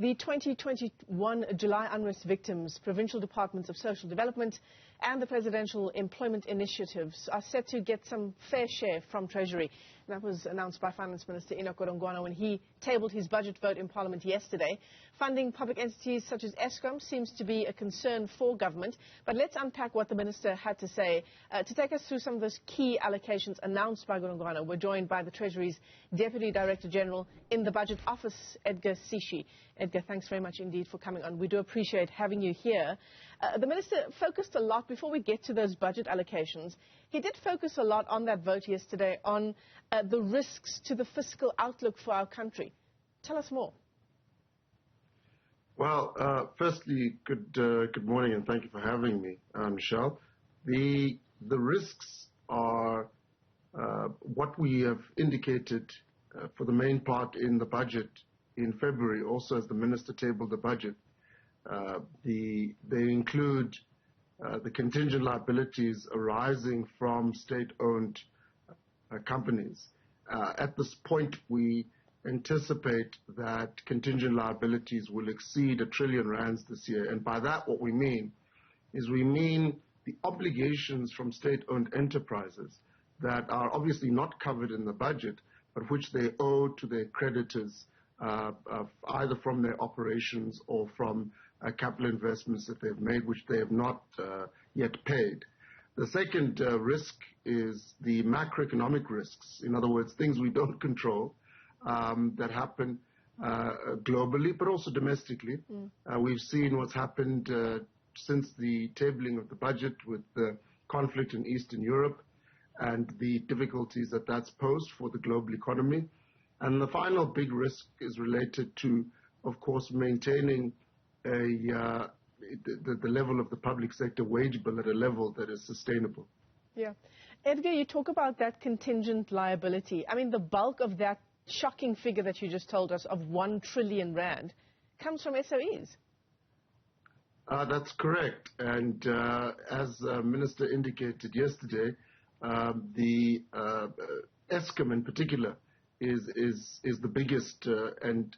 The 2021 July unrest victims, provincial departments of social development and the presidential employment initiatives are set to get some fair share from Treasury. And that was announced by Finance Minister Enoch Godongwana when he tabled his budget vote in Parliament yesterday. Funding public entities such as Eskom seems to be a concern for government. But let's unpack what the minister had to say. To take us through some of those key allocations announced by Godongwana, we're joined by the Treasury's Deputy Director General in the Budget Office, Edgar Sishi. Edgar, thanks very much indeed for coming on. We do appreciate having you here. The Minister focused a lot, before we get to those budget allocations, he did focus a lot on that vote yesterday on the risks to the fiscal outlook for our country. Tell us more. Well, firstly, good morning and thank you for having me, Michelle. The risks are what we have indicated for the main part in the budget in February, also as the Minister tabled the budget. They include the contingent liabilities arising from state-owned companies. At this point, we anticipate that contingent liabilities will exceed R1 trillion this year. And by that, what we mean is the obligations from state-owned enterprises that are obviously not covered in the budget, but which they owe to their creditors, either from their operations or from capital investments that they've made, which they have not yet paid. The second risk is the macroeconomic risks. In other words, things we don't control that happen globally, but also domestically. We've seen what's happened since the tabling of the budget with the conflict in Eastern Europe and the difficulties that that's posed for the global economy. And the final big risk is related to, of course, maintaining the level of the public sector wage bill at a level that is sustainable. Yeah. Edgar, you talk about that contingent liability. I mean, the bulk of that shocking figure that you just told us of R1 trillion comes from SOEs. That's correct. And as the Minister indicated yesterday, the Eskom in particular is the biggest and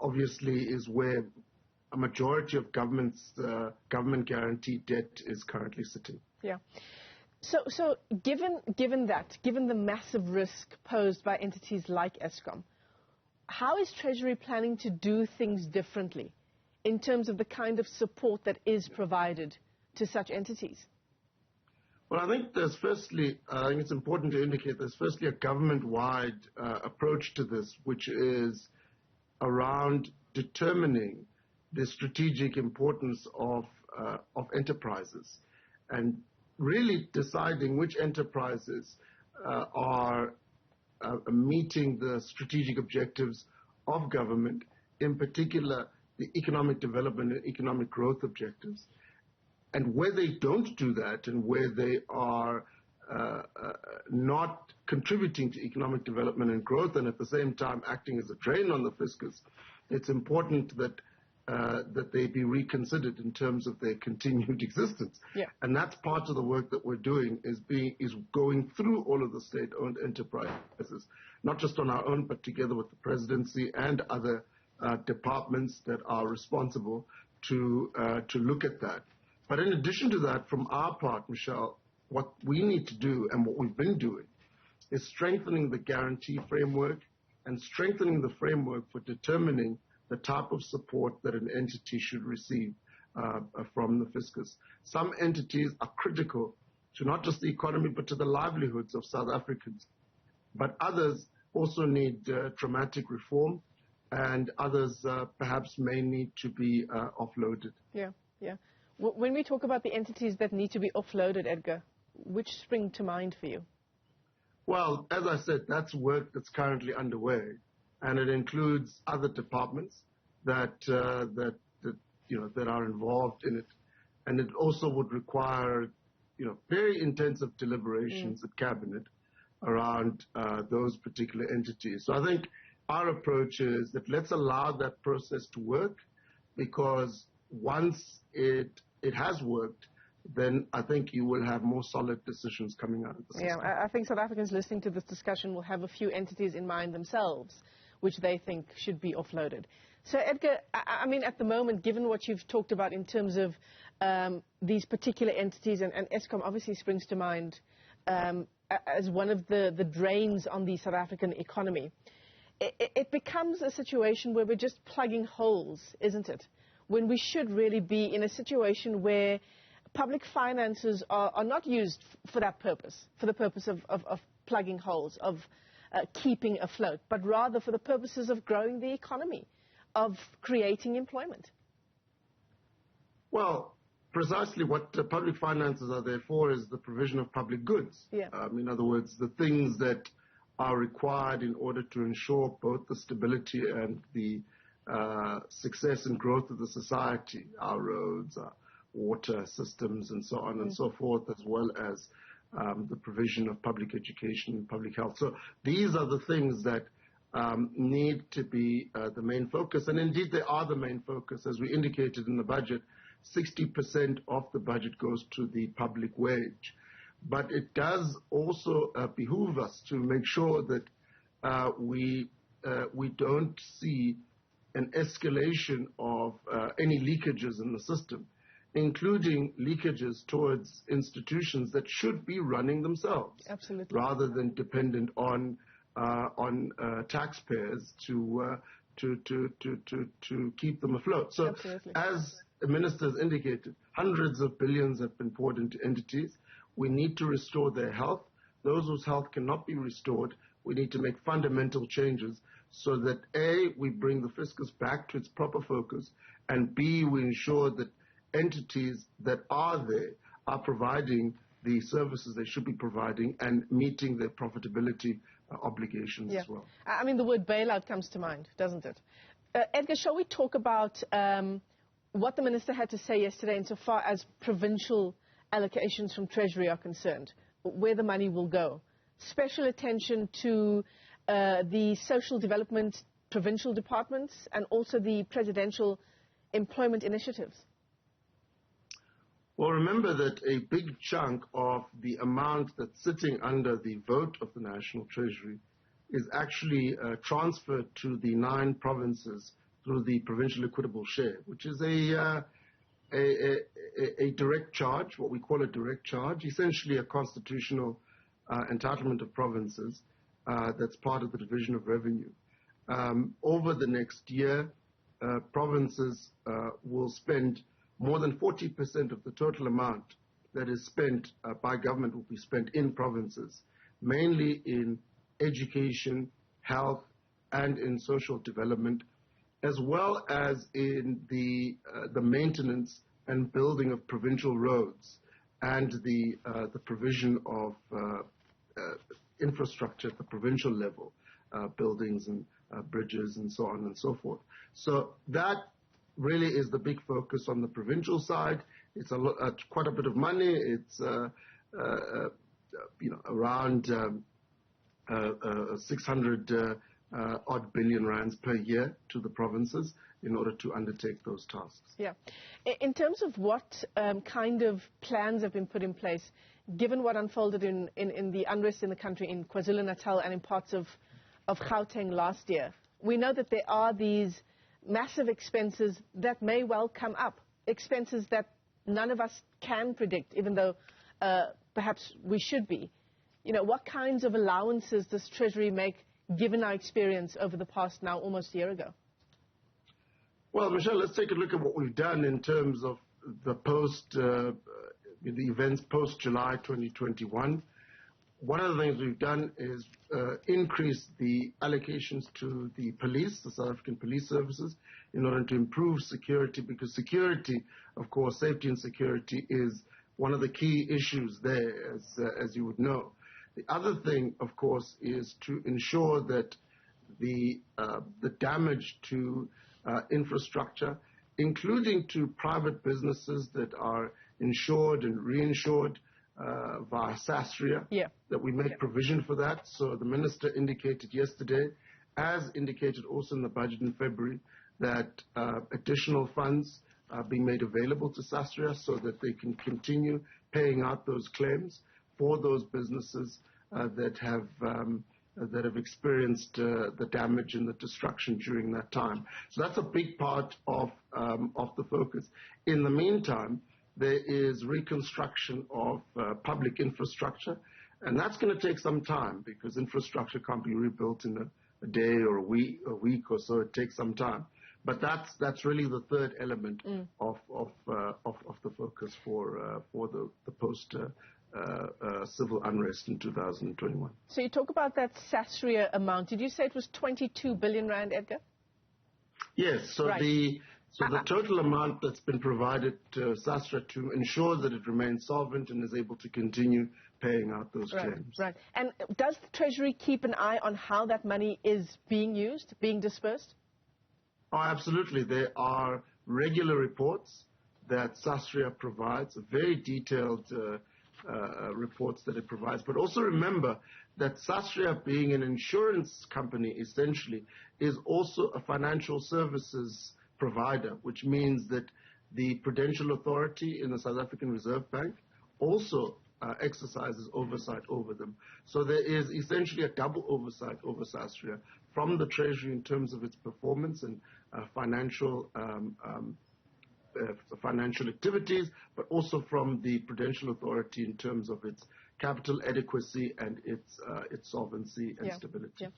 obviously is where a majority of government guaranteed debt is currently sitting. Yeah. So given the massive risk posed by entities like Eskom, how is Treasury planning to do things differently in terms of the kind of support that is provided to such entities? Well, I think it's important to indicate there's firstly a government-wide approach to this, which is around determining the strategic importance of enterprises and really deciding which enterprises are meeting the strategic objectives of government, in particular the economic development and economic growth objectives. And where they don't do that and where they are not contributing to economic development and growth and at the same time acting as a drain on the fiscus, it's important that they be reconsidered in terms of their continued existence. Yeah. And that's part of the work that we're doing is going through all of the state-owned enterprises, not just on our own, but together with the presidency and other departments that are responsible to look at that. But in addition to that, from our part, Michelle, what we need to do and what we've been doing is strengthening the guarantee framework and strengthening the framework for determining the type of support that an entity should receive from the fiscus. Some entities are critical to not just the economy, but to the livelihoods of South Africans. But others also need dramatic reform, and others perhaps may need to be offloaded. Yeah, yeah. When we talk about the entities that need to be offloaded, Edgar, which spring to mind for you? Well, as I said, that's work that's currently underway, and it includes other departments that are involved in it, and it also would require very intensive deliberations at cabinet around those particular entities. So I think our approach is that let's allow that process to work, because once it has worked, then I think you will have more solid decisions coming out of the system. Yeah, I think South Africans listening to this discussion will have a few entities in mind themselves which they think should be offloaded. So, Edgar, I mean, at the moment, given what you've talked about in terms of these particular entities, and Eskom obviously springs to mind as one of the drains on the South African economy, it becomes a situation where we're just plugging holes, isn't it? When we should really be in a situation where public finances are not used for that purpose, for the purpose of plugging holes, of keeping afloat, but rather for the purposes of growing the economy, of creating employment. Well, precisely what public finances are there for is the provision of public goods. Yeah. In other words, the things that are required in order to ensure both the stability and the success and growth of the society, our roads, our water systems, and so on and so forth, as well as the provision of public education and public health. So these are the things that need to be the main focus, and indeed they are the main focus. As we indicated in the budget, 60% of the budget goes to the public wage. But it does also behoove us to make sure that we don't see an escalation of any leakages in the system, including leakages towards institutions that should be running themselves. Absolutely. Rather than dependent on taxpayers to keep them afloat. So, absolutely, as the minister has indicated, hundreds of billions have been poured into entities. We need to restore their health. Those whose health cannot be restored, we need to make fundamental changes so that A, we bring the fiscus back to its proper focus, and B, we ensure that entities that are there are providing the services they should be providing and meeting their profitability obligations as well. I mean, the word bailout comes to mind, doesn't it? Edgar, shall we talk about what the minister had to say yesterday insofar as provincial allocations from Treasury are concerned, where the money will go? Special attention to the social development provincial departments and also the presidential employment initiatives. Well, remember that a big chunk of the amount that's sitting under the vote of the National Treasury is actually transferred to the 9 provinces through the provincial equitable share, which is a direct charge, what we call a direct charge, essentially a constitutional entitlement of provinces that's part of the division of revenue. Over the next year, provinces will spend more than 40% of the total amount that is spent by government will be spent in provinces, mainly in education, health, and in social development, as well as in the maintenance and building of provincial roads and the provision of infrastructure at the provincial level, buildings and bridges and so on and so forth. So that really is the big focus on the provincial side. It's quite a bit of money. It's around 600 odd billion rands per year to the provinces in order to undertake those tasks. Yeah. In terms of what kind of plans have been put in place, given what unfolded in the unrest in the country in KwaZulu-Natal and in parts of Gauteng last year, we know that there are these massive expenses that may well come up, expenses that none of us can predict, even though perhaps we should be. You know, what kinds of allowances does Treasury make, given our experience over the past now almost a year ago? Well, Michelle, let's take a look at what we've done in terms of the events post-July 2021. One of the things we've done is increase the allocations to the police, the South African police services, in order to improve security, because security, of course, safety and security is one of the key issues there, as you would know. The other thing, of course, is to ensure that the damage to infrastructure, including to private businesses that are insured and reinsured via SASRIA, that we make provision for that. So the minister indicated yesterday, as indicated also in the budget in February, that additional funds are being made available to SASRIA so that they can continue paying out those claims for those businesses that have that have experienced the damage and the destruction during that time. So that's a big part of the focus. In the meantime, there is reconstruction of public infrastructure, and that's going to take some time because infrastructure can't be rebuilt in a day or a week or so. It takes some time. But that's really the third element of the focus for the post civil unrest in 2021. So you talk about that SASRIA amount. Did you say it was 22 billion rand, Edgar? Yes. So right. the total amount that's been provided to SASRIA to ensure that it remains solvent and is able to continue paying out those claims. Right. And does the Treasury keep an eye on how that money is being used, being dispersed? Oh, absolutely. There are regular reports that SASRIA provides, very detailed reports that it provides. But also remember that SASRIA, being an insurance company essentially, is also a financial services provider, which means that the Prudential Authority in the South African Reserve Bank also exercises oversight over them. So there is essentially a double oversight over SASRIA from the Treasury in terms of its performance and financial activities, but also from the Prudential Authority in terms of its capital adequacy and its solvency and stability.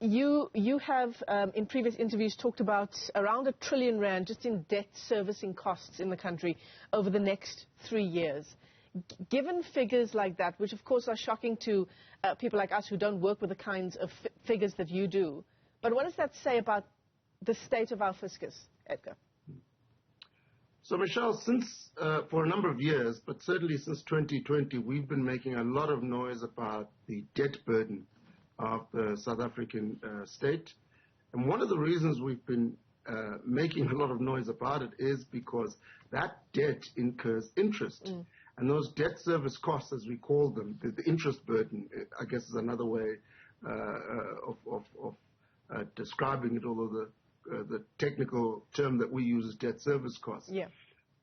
You have, in previous interviews, talked about around R1 trillion just in debt servicing costs in the country over the next 3 years. Given figures like that, which of course are shocking to people like us who don't work with the kinds of figures that you do, but what does that say about the state of our fiscus, Edgar? So, Michelle, since for a number of years, but certainly since 2020, we've been making a lot of noise about the debt burden of the South African state. And one of the reasons we've been making a lot of noise about it is because that debt incurs interest. And those debt service costs, as we call them, the interest burden, I guess is another way of describing it, although the technical term that we use is debt service costs,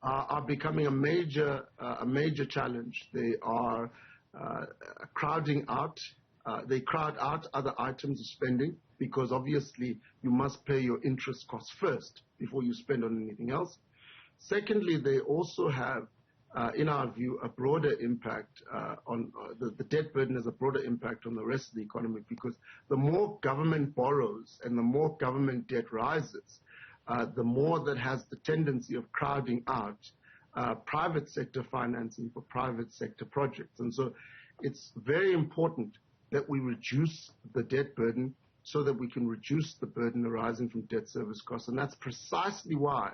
are becoming a major challenge. They are crowding out. They crowd out other items of spending because obviously you must pay your interest costs first before you spend on anything else. Secondly, they also have, in our view, a broader impact on the debt burden has a broader impact on the rest of the economy because the more government borrows and the more government debt rises, the more that has the tendency of crowding out private sector financing for private sector projects. And so it's very important that we reduce the debt burden so that we can reduce the burden arising from debt service costs. And that's precisely why,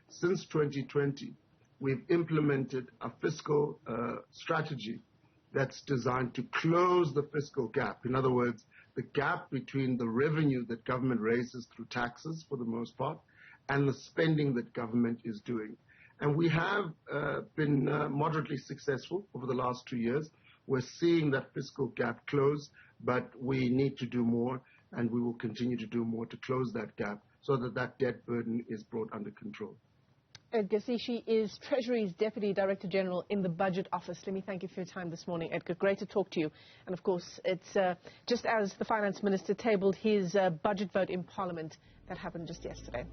since 2020, we've implemented a fiscal strategy that's designed to close the fiscal gap. In other words, the gap between the revenue that government raises through taxes, for the most part, and the spending that government is doing. And we have been moderately successful over the last 2 years. We're seeing that fiscal gap close, but we need to do more, and we will continue to do more to close that gap so that that debt burden is brought under control. Edgar Sishi is Treasury's Deputy Director General in the Budget Office. Let me thank you for your time this morning, Edgar. Great to talk to you. And of course, it's just as the Finance Minister tabled his budget vote in Parliament that happened just yesterday.